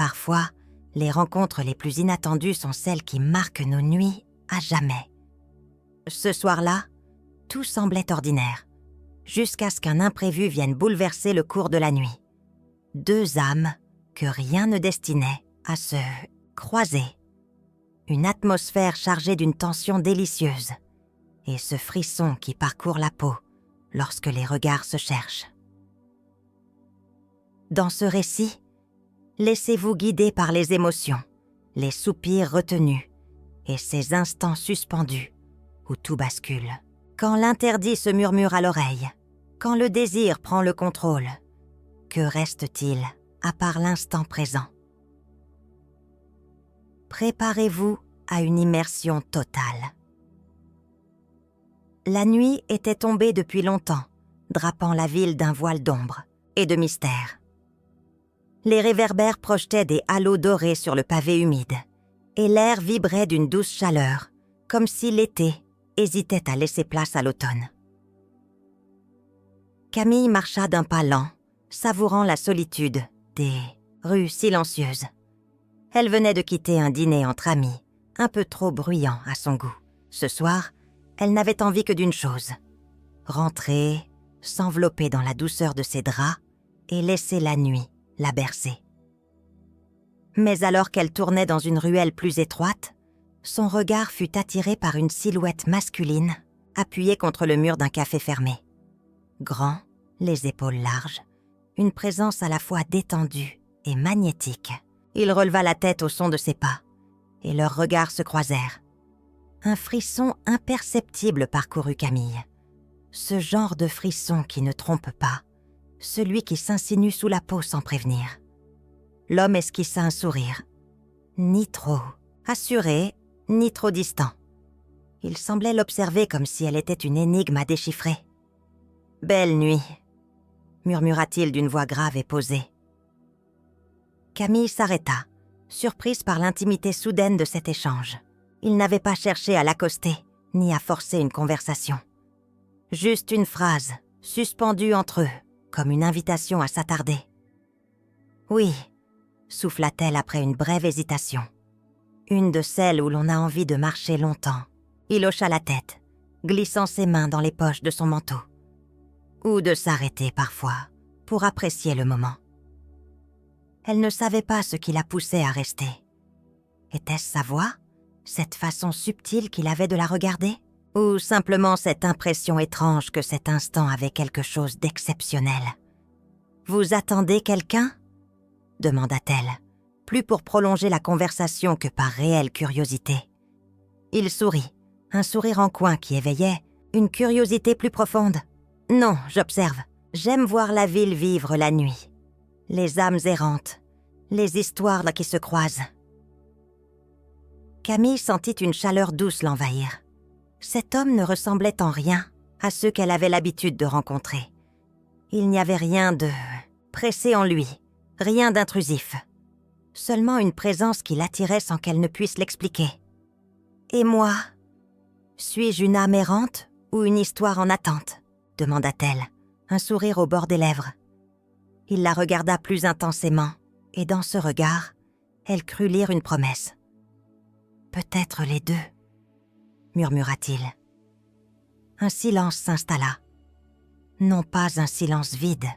Parfois, les rencontres les plus inattendues sont celles qui marquent nos nuits à jamais. Ce soir-là, tout semblait ordinaire, jusqu'à ce qu'un imprévu vienne bouleverser le cours de la nuit. 2 âmes que rien ne destinait à se croiser. Une atmosphère chargée d'une tension délicieuse et ce frisson qui parcourt la peau lorsque les regards se cherchent. Dans ce récit, laissez-vous guider par les émotions, les soupirs retenus et ces instants suspendus où tout bascule. Quand l'interdit se murmure à l'oreille, quand le désir prend le contrôle, que reste-t-il à part l'instant présent? Préparez-vous à une immersion totale. La nuit était tombée depuis longtemps, drapant la ville d'un voile d'ombre et de mystère. Les réverbères projetaient des halos dorés sur le pavé humide, et l'air vibrait d'une douce chaleur, comme si l'été hésitait à laisser place à l'automne. Camille marcha d'un pas lent, savourant la solitude des rues silencieuses. Elle venait de quitter un dîner entre amis, un peu trop bruyant à son goût. Ce soir, elle n'avait envie que d'une chose: rentrer, s'envelopper dans la douceur de ses draps et laisser la nuit la bercer. Mais alors qu'elle tournait dans une ruelle plus étroite, son regard fut attiré par une silhouette masculine appuyée contre le mur d'un café fermé. Grand, les épaules larges, une présence à la fois détendue et magnétique. Il releva la tête au son de ses pas, et leurs regards se croisèrent. Un frisson imperceptible parcourut Camille. Ce genre de frisson qui ne trompe pas, celui qui s'insinue sous la peau sans prévenir. L'homme esquissa un sourire. Ni trop assuré, ni trop distant. Il semblait l'observer comme si elle était une énigme à déchiffrer. « Belle nuit », murmura-t-il d'une voix grave et posée. Camille s'arrêta, surprise par l'intimité soudaine de cet échange. Il n'avait pas cherché à l'accoster, ni à forcer une conversation. Juste une phrase, suspendue entre eux, comme une invitation à s'attarder. « Oui », souffla-t-elle après une brève hésitation. Une de celles où l'on a envie de marcher longtemps. Il hocha la tête, glissant ses mains dans les poches de son manteau. Ou de s'arrêter parfois, pour apprécier le moment. Elle ne savait pas ce qui la poussait à rester. Était-ce sa voix, cette façon subtile qu'il avait de la regarder? Ou simplement cette impression étrange que cet instant avait quelque chose d'exceptionnel? « Vous attendez quelqu'un ?» demanda-t-elle, plus pour prolonger la conversation que par réelle curiosité. Il sourit, un sourire en coin qui éveillait une curiosité plus profonde. « Non, j'observe. J'aime voir la ville vivre la nuit. Les âmes errantes, les histoires qui se croisent. » Camille sentit une chaleur douce l'envahir. Cet homme ne ressemblait en rien à ceux qu'elle avait l'habitude de rencontrer. Il n'y avait rien de pressé en lui, rien d'intrusif. Seulement une présence qui l'attirait sans qu'elle ne puisse l'expliquer. « Et moi, suis-je une âme errante ou une histoire en attente ?» demanda-t-elle, un sourire au bord des lèvres. Il la regarda plus intensément, et dans ce regard, elle crut lire une promesse. « Peut-être les deux », murmura-t-il. Un silence s'installa. Non pas un silence vide,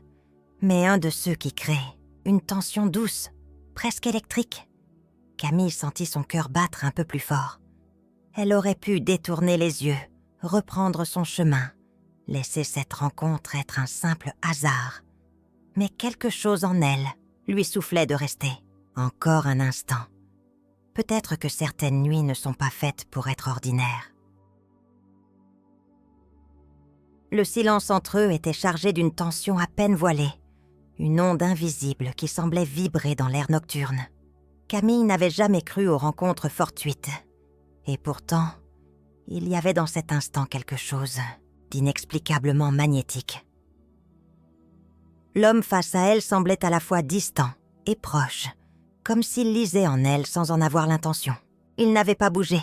mais un de ceux qui créent une tension douce, presque électrique. Camille sentit son cœur battre un peu plus fort. Elle aurait pu détourner les yeux, reprendre son chemin, laisser cette rencontre être un simple hasard. Mais quelque chose en elle lui soufflait de rester. Encore un instant. Peut-être que certaines nuits ne sont pas faites pour être ordinaires. Le silence entre eux était chargé d'une tension à peine voilée, une onde invisible qui semblait vibrer dans l'air nocturne. Camille n'avait jamais cru aux rencontres fortuites. Et pourtant, il y avait dans cet instant quelque chose d'inexplicablement magnétique. L'homme face à elle semblait à la fois distant et proche, comme s'il lisait en elle sans en avoir l'intention. Il n'avait pas bougé,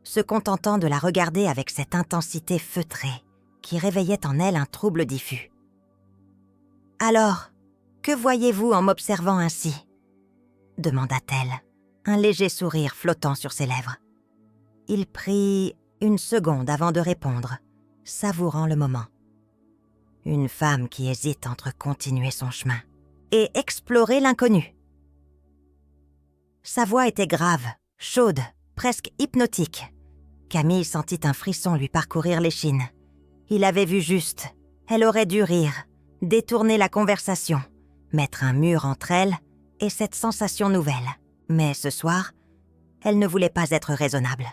se contentant de la regarder avec cette intensité feutrée qui réveillait en elle un trouble diffus. « Alors, que voyez-vous en m'observant ainsi ?» demanda-t-elle, un léger sourire flottant sur ses lèvres. Il prit une seconde avant de répondre, savourant le moment. Une femme qui hésite entre continuer son chemin et explorer l'inconnu. Sa voix était grave, chaude, presque hypnotique. Camille sentit un frisson lui parcourir l'échine. Il avait vu juste. Elle aurait dû rire, détourner la conversation, mettre un mur entre elle et cette sensation nouvelle. Mais ce soir, elle ne voulait pas être raisonnable.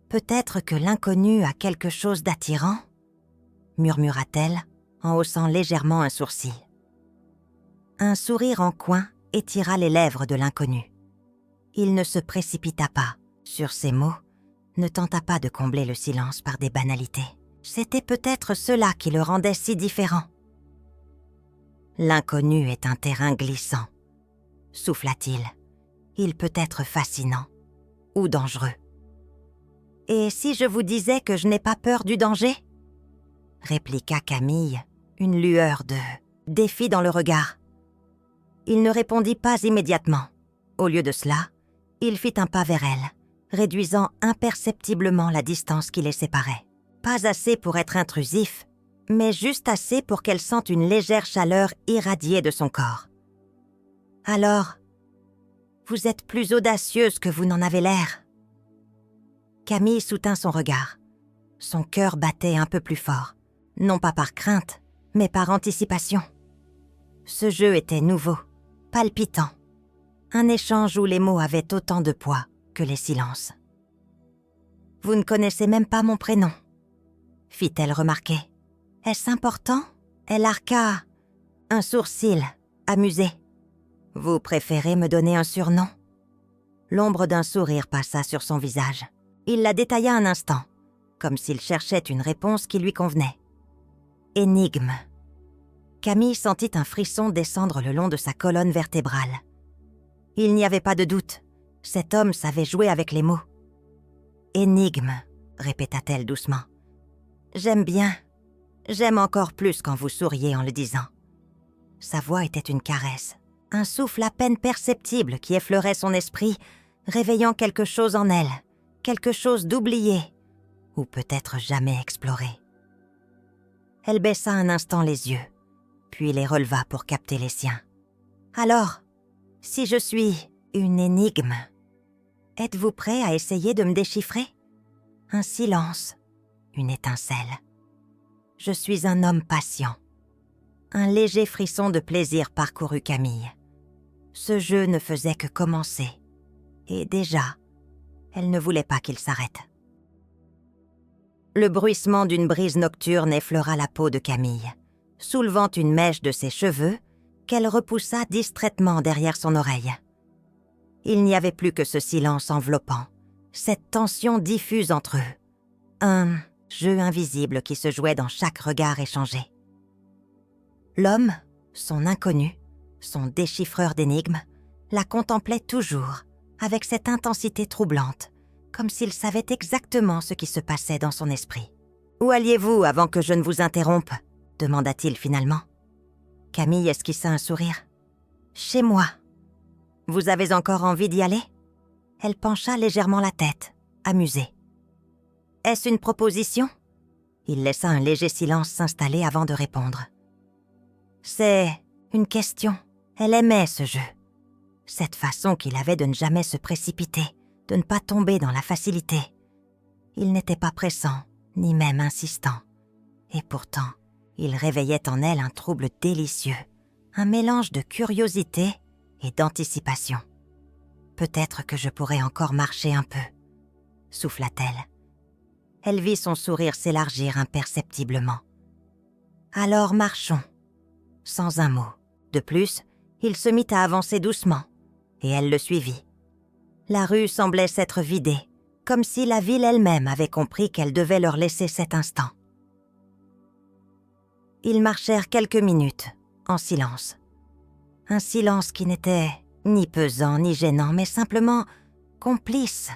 Peut-être que l'inconnu a quelque chose d'attirant, murmura-t-elle en haussant légèrement un sourcil. Un sourire en coin étira les lèvres de l'inconnu. Il ne se précipita pas sur ces mots, ne tenta pas de combler le silence par des banalités. C'était peut-être cela qui le rendait si différent. L'inconnu est un terrain glissant, souffla-t-il. Il peut être fascinant ou dangereux. Et si je vous disais que je n'ai pas peur du danger ? Répliqua Camille, une lueur de défi dans le regard. Il ne répondit pas immédiatement. Au lieu de cela, il fit un pas vers elle, réduisant imperceptiblement la distance qui les séparait. Pas assez pour être intrusif, mais juste assez pour qu'elle sente une légère chaleur irradier de son corps. « Alors, vous êtes plus audacieuse que vous n'en avez l'air. » Camille soutint son regard. Son cœur battait un peu plus fort, non pas par crainte, mais par anticipation. Ce jeu était nouveau, palpitant. Un échange où les mots avaient autant de poids que les silences. « Vous ne connaissez même pas mon prénom ?» fit-elle remarquer. « Est-ce important ?» Elle arqua un sourcil, amusé. « Vous préférez me donner un surnom ?» L'ombre d'un sourire passa sur son visage. Il la détailla un instant, comme s'il cherchait une réponse qui lui convenait. « Énigme. » Camille sentit un frisson descendre le long de sa colonne vertébrale. Il n'y avait pas de doute, cet homme savait jouer avec les mots. « Énigme, » répéta-t-elle doucement. « J'aime bien. J'aime encore plus quand vous souriez en le disant. » Sa voix était une caresse, un souffle à peine perceptible qui effleurait son esprit, réveillant quelque chose en elle, quelque chose d'oublié, ou peut-être jamais exploré. Elle baissa un instant les yeux, puis les releva pour capter les siens. « Alors, si je suis une énigme, êtes-vous prêt à essayer de me déchiffrer ? Un silence, une étincelle. Je suis un homme patient. » Un léger frisson de plaisir parcourut Camille. Ce jeu ne faisait que commencer. Et déjà, elle ne voulait pas qu'il s'arrête. Le bruissement d'une brise nocturne effleura la peau de Camille, soulevant une mèche de ses cheveux qu'elle repoussa distraitement derrière son oreille. Il n'y avait plus que ce silence enveloppant, cette tension diffuse entre eux. Un jeu invisible qui se jouait dans chaque regard échangé. L'homme, son inconnu, son déchiffreur d'énigmes, la contemplait toujours, avec cette intensité troublante, comme s'il savait exactement ce qui se passait dans son esprit. « Où alliez-vous avant que je ne vous interrompe ?» demanda-t-il finalement. Camille esquissa un sourire. « Chez moi. Vous avez encore envie d'y aller ?» Elle pencha légèrement la tête, amusée. « Est-ce une proposition ?» Il laissa un léger silence s'installer avant de répondre. « C'est une question. » Elle aimait ce jeu. Cette façon qu'il avait de ne jamais se précipiter, de ne pas tomber dans la facilité. Il n'était pas pressant, ni même insistant. Et pourtant, il réveillait en elle un trouble délicieux, un mélange de curiosité et d'anticipation. « Peut-être que je pourrais encore marcher un peu, » souffla-t-elle. Elle vit son sourire s'élargir imperceptiblement. « Alors marchons. » Sans un mot. De plus, il se mit à avancer doucement, et elle le suivit. La rue semblait s'être vidée, comme si la ville elle-même avait compris qu'elle devait leur laisser cet instant. Ils marchèrent quelques minutes, en silence. Un silence qui n'était ni pesant ni gênant, mais simplement complice.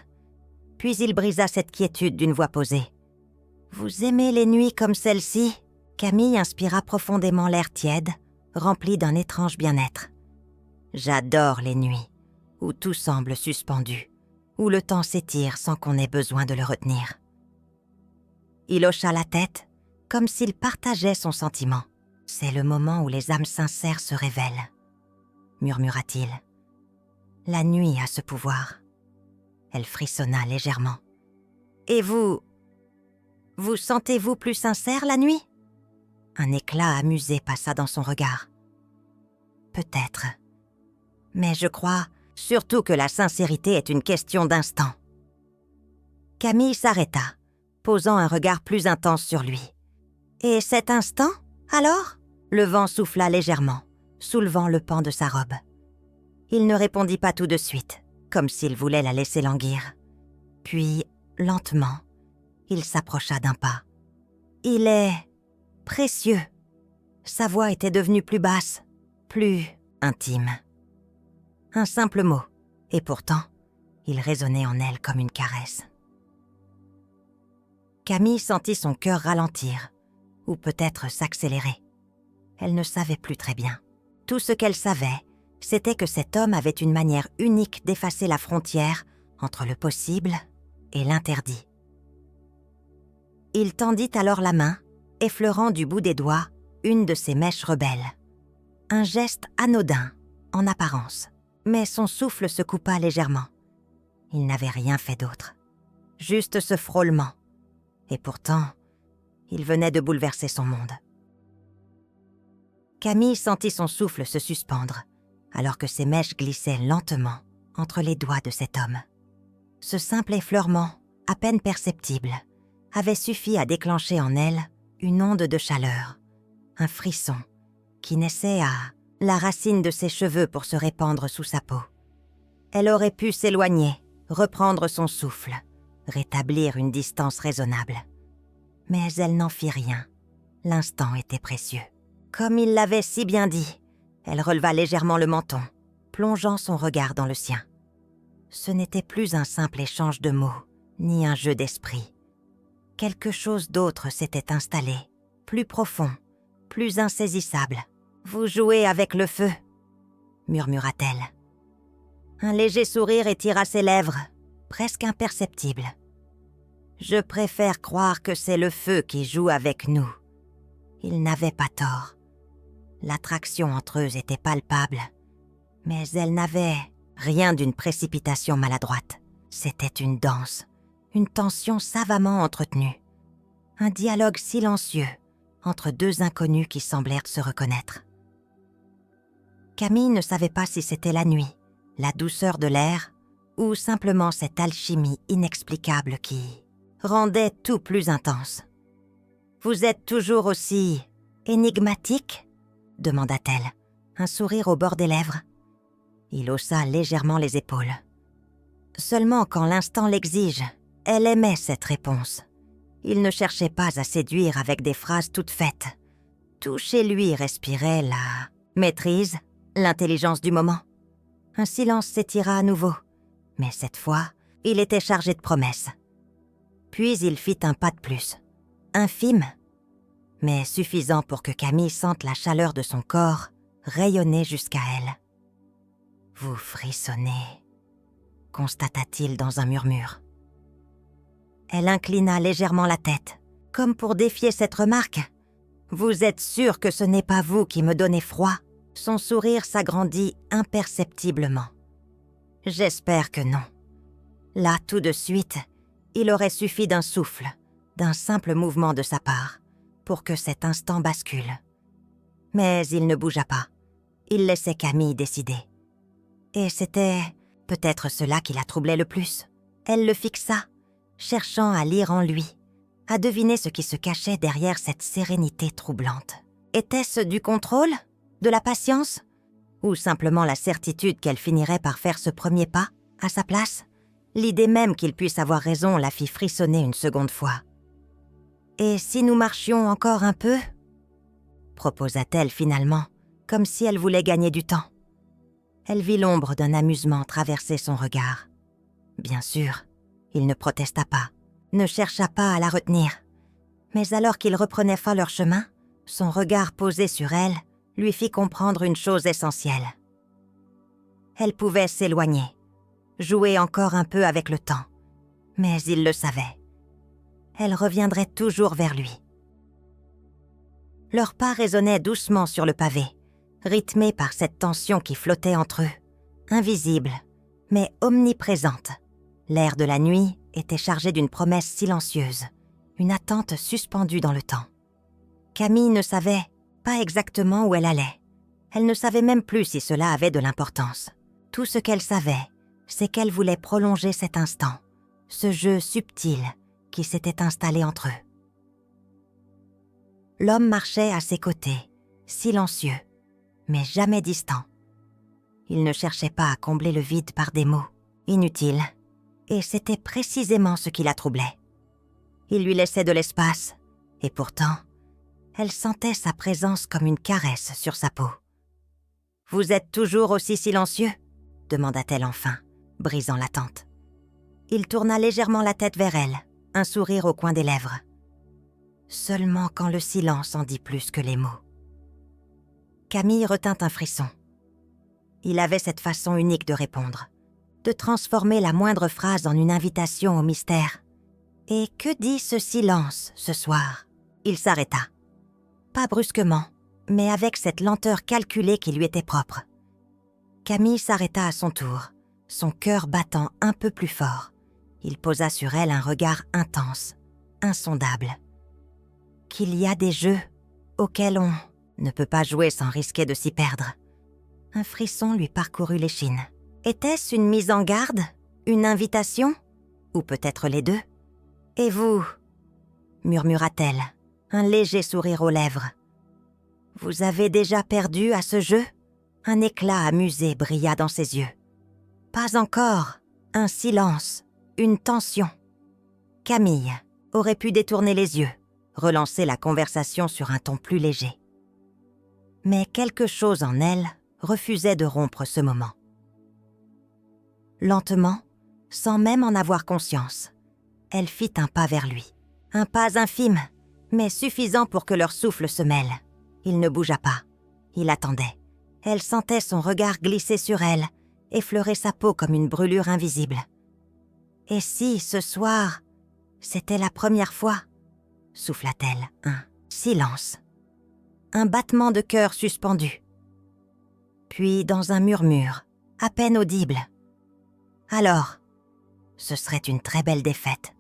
Puis il brisa cette quiétude d'une voix posée. « Vous aimez les nuits comme celle-ci ?» Camille inspira profondément l'air tiède, rempli d'un étrange bien-être. J'adore les nuits où tout semble suspendu, où le temps s'étire sans qu'on ait besoin de le retenir. » Il hocha la tête, comme s'il partageait son sentiment. « C'est le moment où les âmes sincères se révèlent, » murmura-t-il. « La nuit a ce pouvoir. » Elle frissonna légèrement. « Et vous sentez-vous plus sincère la nuit ?» Un éclat amusé passa dans son regard. « Peut-être. Mais je crois surtout que la sincérité est une question d'instant. » Camille s'arrêta, posant un regard plus intense sur lui. « Et cet instant, alors ?» Le vent souffla légèrement, soulevant le pan de sa robe. Il ne répondit pas tout de suite, comme s'il voulait la laisser languir. Puis, lentement, il s'approcha d'un pas. « Il est précieux. » Sa voix était devenue plus basse, plus intime. Un simple mot, et pourtant, il résonnait en elle comme une caresse. Camille sentit son cœur ralentir, ou peut-être s'accélérer. Elle ne savait plus très bien. Tout ce qu'elle savait, c'était que cet homme avait une manière unique d'effacer la frontière entre le possible et l'interdit. Il tendit alors la main, effleurant du bout des doigts une de ses mèches rebelles. Un geste anodin, en apparence, mais son souffle se coupa légèrement. Il n'avait rien fait d'autre. Juste ce frôlement. Et pourtant, il venait de bouleverser son monde. Camille sentit son souffle se suspendre, alors que ses mèches glissaient lentement entre les doigts de cet homme. Ce simple effleurement, à peine perceptible, avait suffi à déclencher en elle une onde de chaleur, un frisson qui naissait à la racine de ses cheveux pour se répandre sous sa peau. Elle aurait pu s'éloigner, reprendre son souffle, rétablir une distance raisonnable. Mais elle n'en fit rien. L'instant était précieux. Comme il l'avait si bien dit, elle releva légèrement le menton, plongeant son regard dans le sien. Ce n'était plus un simple échange de mots, ni un jeu d'esprit. Quelque chose d'autre s'était installé, plus profond, plus insaisissable. « Vous jouez avec le feu » murmura-t-elle. Un léger sourire étira ses lèvres, presque imperceptible. « Je préfère croire que c'est le feu qui joue avec nous. » Il n'avait pas tort. L'attraction entre eux était palpable, mais elle n'avait rien d'une précipitation maladroite. C'était une danse, une tension savamment entretenue, un dialogue silencieux entre deux inconnus qui semblèrent se reconnaître. Camille ne savait pas si c'était la nuit, la douceur de l'air, ou simplement cette alchimie inexplicable qui rendait tout plus intense. « Vous êtes toujours aussi énigmatique ?» demanda-t-elle, un sourire au bord des lèvres. Il haussa légèrement les épaules. Seulement quand l'instant l'exige, elle aimait cette réponse. Il ne cherchait pas à séduire avec des phrases toutes faites. Tout chez lui respirait la maîtrise, l'intelligence du moment. Un silence s'étira à nouveau, mais cette fois, il était chargé de promesses. Puis il fit un pas de plus, infime, mais suffisant pour que Camille sente la chaleur de son corps rayonner jusqu'à elle. « Vous frissonnez », constata-t-il dans un murmure. Elle inclina légèrement la tête, comme pour défier cette remarque. « Vous êtes sûr que ce n'est pas vous qui me donnez froid ?» Son sourire s'agrandit imperceptiblement. « J'espère que non. » Là, tout de suite, il aurait suffi d'un souffle, d'un simple mouvement de sa part, pour que cet instant bascule. Mais il ne bougea pas. Il laissait Camille décider. Et c'était peut-être cela qui la troublait le plus. Elle le fixa, cherchant à lire en lui, à deviner ce qui se cachait derrière cette sérénité troublante. Était-ce du contrôle ? De la patience ? Ou simplement la certitude qu'elle finirait par faire ce premier pas, à sa place ? L'idée même qu'il puisse avoir raison la fit frissonner une seconde fois. « Et si nous marchions encore un peu ?» proposa-t-elle finalement, comme si elle voulait gagner du temps. Elle vit l'ombre d'un amusement traverser son regard. Bien sûr, il ne protesta pas, ne chercha pas à la retenir. Mais alors qu'ils reprenaient fin leur chemin, son regard posé sur elle lui fit comprendre une chose essentielle. Elle pouvait s'éloigner, jouer encore un peu avec le temps, mais il le savait. Elle reviendrait toujours vers lui. Leurs pas résonnaient doucement sur le pavé, rythmés par cette tension qui flottait entre eux, invisible, mais omniprésente. L'air de la nuit était chargé d'une promesse silencieuse, une attente suspendue dans le temps. Camille ne savait pas exactement où elle allait. Elle ne savait même plus si cela avait de l'importance. Tout ce qu'elle savait, c'est qu'elle voulait prolonger cet instant, ce jeu subtil qui s'était installé entre eux. L'homme marchait à ses côtés, silencieux, mais jamais distant. Il ne cherchait pas à combler le vide par des mots, inutiles, et c'était précisément ce qui la troublait. Il lui laissait de l'espace, et pourtant, elle sentait sa présence comme une caresse sur sa peau. « Vous êtes toujours aussi silencieux ?» demanda-t-elle enfin, brisant l'attente. Il tourna légèrement la tête vers elle, un sourire au coin des lèvres. Seulement quand le silence en dit plus que les mots. Camille retint un frisson. Il avait cette façon unique de répondre, de transformer la moindre phrase en une invitation au mystère. Et que dit ce silence ce soir ? Il s'arrêta. Pas brusquement, mais avec cette lenteur calculée qui lui était propre. Camille s'arrêta à son tour, son cœur battant un peu plus fort. Il posa sur elle un regard intense, insondable. Qu'il y a des jeux auxquels on ne peut pas jouer sans risquer de s'y perdre. Un frisson lui parcourut l'échine. Était-ce une mise en garde ? Une invitation ? Ou peut-être les deux ? « Et vous ?» murmura-t-elle, un léger sourire aux lèvres. « Vous avez déjà perdu à ce jeu ?» Un éclat amusé brilla dans ses yeux. « Pas encore. Un silence, une tension. » Camille aurait pu détourner les yeux, relancer la conversation sur un ton plus léger. Mais quelque chose en elle refusait de rompre ce moment. Lentement, sans même en avoir conscience, elle fit un pas vers lui. Un pas infime, mais suffisant pour que leur souffle se mêle. Il ne bougea pas. Il attendait. Elle sentait son regard glisser sur elle, effleurer sa peau comme une brûlure invisible. Et si, ce soir, c'était la première fois, souffla-t-elle, un silence. Un battement de cœur suspendu. Puis, dans un murmure, à peine audible. Alors, ce serait une très belle défaite.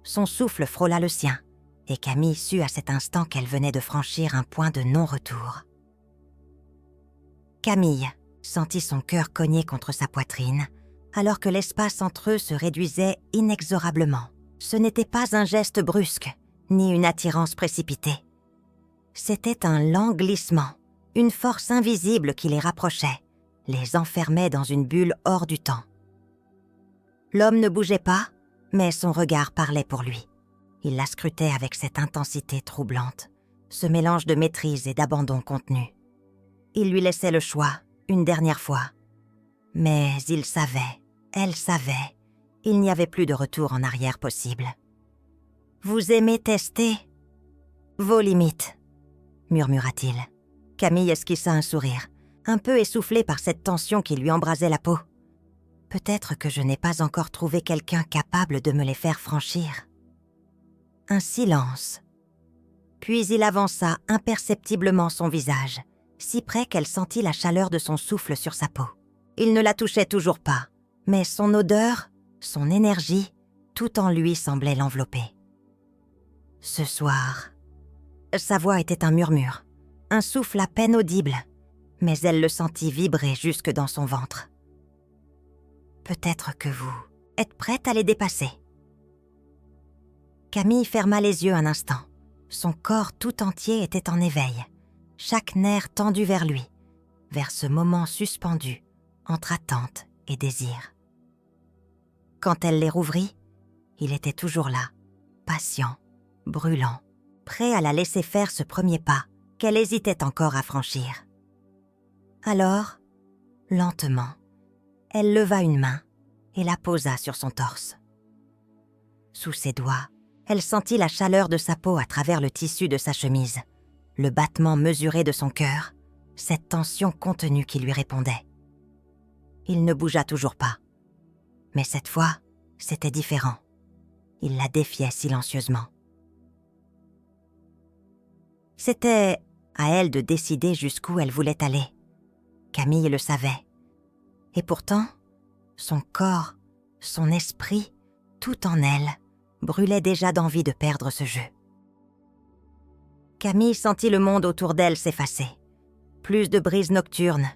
Son souffle frôla le sien, et Camille sut à cet instant qu'elle venait de franchir un point de non-retour. Camille sentit son cœur cogner contre sa poitrine, alors que l'espace entre eux se réduisait inexorablement. Ce n'était pas un geste brusque, ni une attirance précipitée. C'était un lent glissement, une force invisible qui les rapprochait, les enfermait dans une bulle hors du temps. L'homme ne bougeait pas, mais son regard parlait pour lui. Il la scrutait avec cette intensité troublante, ce mélange de maîtrise et d'abandon contenu. Il lui laissait le choix, une dernière fois. Mais il savait, elle savait, il n'y avait plus de retour en arrière possible. « Vous aimez tester vos limites », murmura-t-il. Camille esquissa un sourire, un peu essoufflée par cette tension qui lui embrasait la peau. « Peut-être que je n'ai pas encore trouvé quelqu'un capable de me les faire franchir. » Un silence. Puis il avança imperceptiblement son visage, si près qu'elle sentit la chaleur de son souffle sur sa peau. Il ne la touchait toujours pas, mais son odeur, son énergie, tout en lui semblait l'envelopper. Ce soir, sa voix était un murmure, un souffle à peine audible, mais elle le sentit vibrer jusque dans son ventre. Peut-être que vous êtes prête à les dépasser. Camille ferma les yeux un instant. Son corps tout entier était en éveil, chaque nerf tendu vers lui, vers ce moment suspendu entre attente et désir. Quand elle les rouvrit, il était toujours là, patient, brûlant, prêt à la laisser faire ce premier pas qu'elle hésitait encore à franchir. Alors, lentement, elle leva une main et la posa sur son torse. Sous ses doigts, elle sentit la chaleur de sa peau à travers le tissu de sa chemise, le battement mesuré de son cœur, cette tension contenue qui lui répondait. Il ne bougea toujours pas. Mais cette fois, c'était différent. Il la défiait silencieusement. C'était à elle de décider jusqu'où elle voulait aller. Camille le savait. Et pourtant, son corps, son esprit, tout en elle, brûlait déjà d'envie de perdre ce jeu. Camille sentit le monde autour d'elle s'effacer. Plus de brises nocturnes,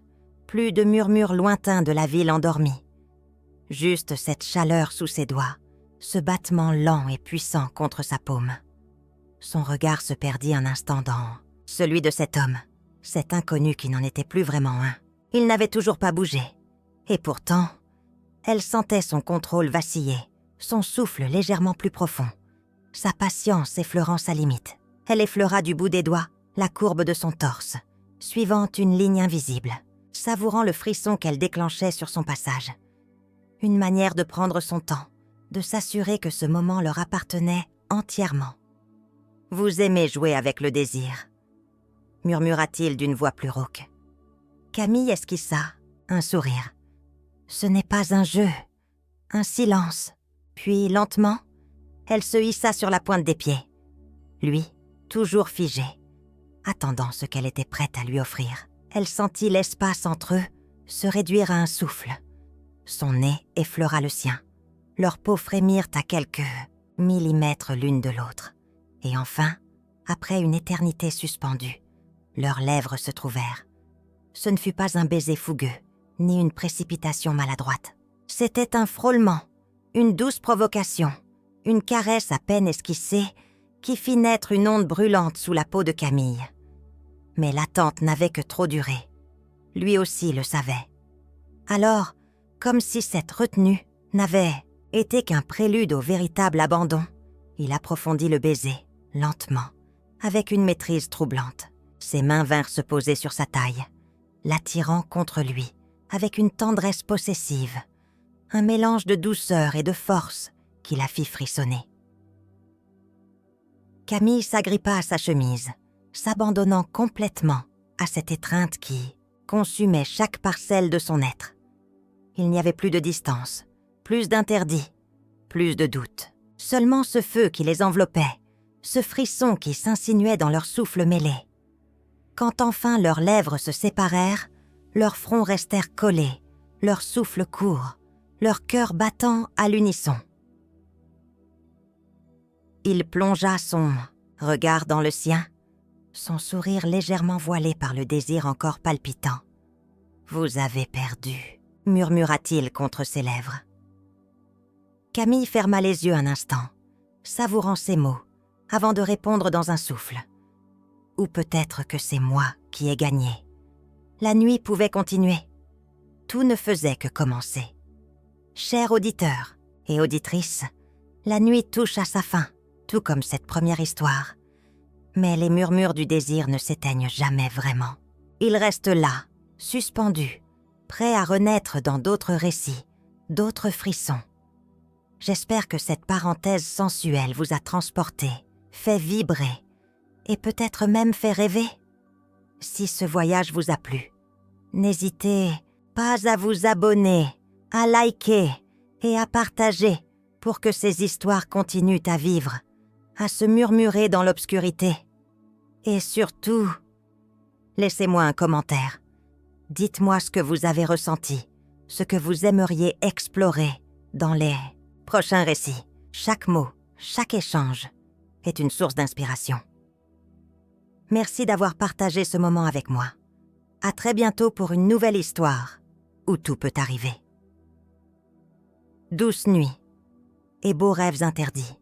plus de murmures lointains de la ville endormie. Juste cette chaleur sous ses doigts, ce battement lent et puissant contre sa paume. Son regard se perdit un instant dans celui de cet homme, cet inconnu qui n'en était plus vraiment un. Il n'avait toujours pas bougé. Et pourtant, elle sentait son contrôle vaciller, son souffle légèrement plus profond, sa patience effleurant sa limite. Elle effleura du bout des doigts la courbe de son torse, suivant une ligne invisible, savourant le frisson qu'elle déclenchait sur son passage. Une manière de prendre son temps, de s'assurer que ce moment leur appartenait entièrement. « Vous aimez jouer avec le désir », murmura-t-il d'une voix plus rauque. Camille esquissa un sourire. Ce n'est pas un jeu, un silence. Puis, lentement, elle se hissa sur la pointe des pieds. Lui, toujours figé, attendant ce qu'elle était prête à lui offrir. Elle sentit l'espace entre eux se réduire à un souffle. Son nez effleura le sien. Leurs peaux frémirent à quelques millimètres l'une de l'autre. Et enfin, après une éternité suspendue, leurs lèvres se trouvèrent. Ce ne fut pas un baiser fougueux, ni une précipitation maladroite. C'était un frôlement, une douce provocation, une caresse à peine esquissée qui fit naître une onde brûlante sous la peau de Camille. Mais l'attente n'avait que trop duré. Lui aussi le savait. Alors, comme si cette retenue n'avait été qu'un prélude au véritable abandon, il approfondit le baiser, lentement, avec une maîtrise troublante. Ses mains vinrent se poser sur sa taille, l'attirant contre lui, avec une tendresse possessive, un mélange de douceur et de force qui la fit frissonner. Camille s'agrippa à sa chemise, s'abandonnant complètement à cette étreinte qui consumait chaque parcelle de son être. Il n'y avait plus de distance, plus d'interdit, plus de doute. Seulement ce feu qui les enveloppait, ce frisson qui s'insinuait dans leur souffle mêlé. Quand enfin leurs lèvres se séparèrent, leurs fronts restèrent collés, leur souffle court, leur cœur battant à l'unisson. Il plongea son regard dans le sien, son sourire légèrement voilé par le désir encore palpitant. « Vous avez perdu », murmura-t-il contre ses lèvres. Camille ferma les yeux un instant, savourant ses mots, avant de répondre dans un souffle. « Ou peut-être que c'est moi qui ai gagné. » La nuit pouvait continuer. Tout ne faisait que commencer. Chers auditeurs et auditrices, la nuit touche à sa fin, tout comme cette première histoire. Mais les murmures du désir ne s'éteignent jamais vraiment. Ils restent là, suspendus, prêts à renaître dans d'autres récits, d'autres frissons. J'espère que cette parenthèse sensuelle vous a transporté, fait vibrer, et peut-être même fait rêver. Si ce voyage vous a plu, n'hésitez pas à vous abonner, à liker et à partager pour que ces histoires continuent à vivre, à se murmurer dans l'obscurité. Et surtout, laissez-moi un commentaire. Dites-moi ce que vous avez ressenti, ce que vous aimeriez explorer dans les prochains récits. Chaque mot, chaque échange est une source d'inspiration. Merci d'avoir partagé ce moment avec moi. À très bientôt pour une nouvelle histoire où tout peut arriver. Douce nuit et beaux rêves interdits.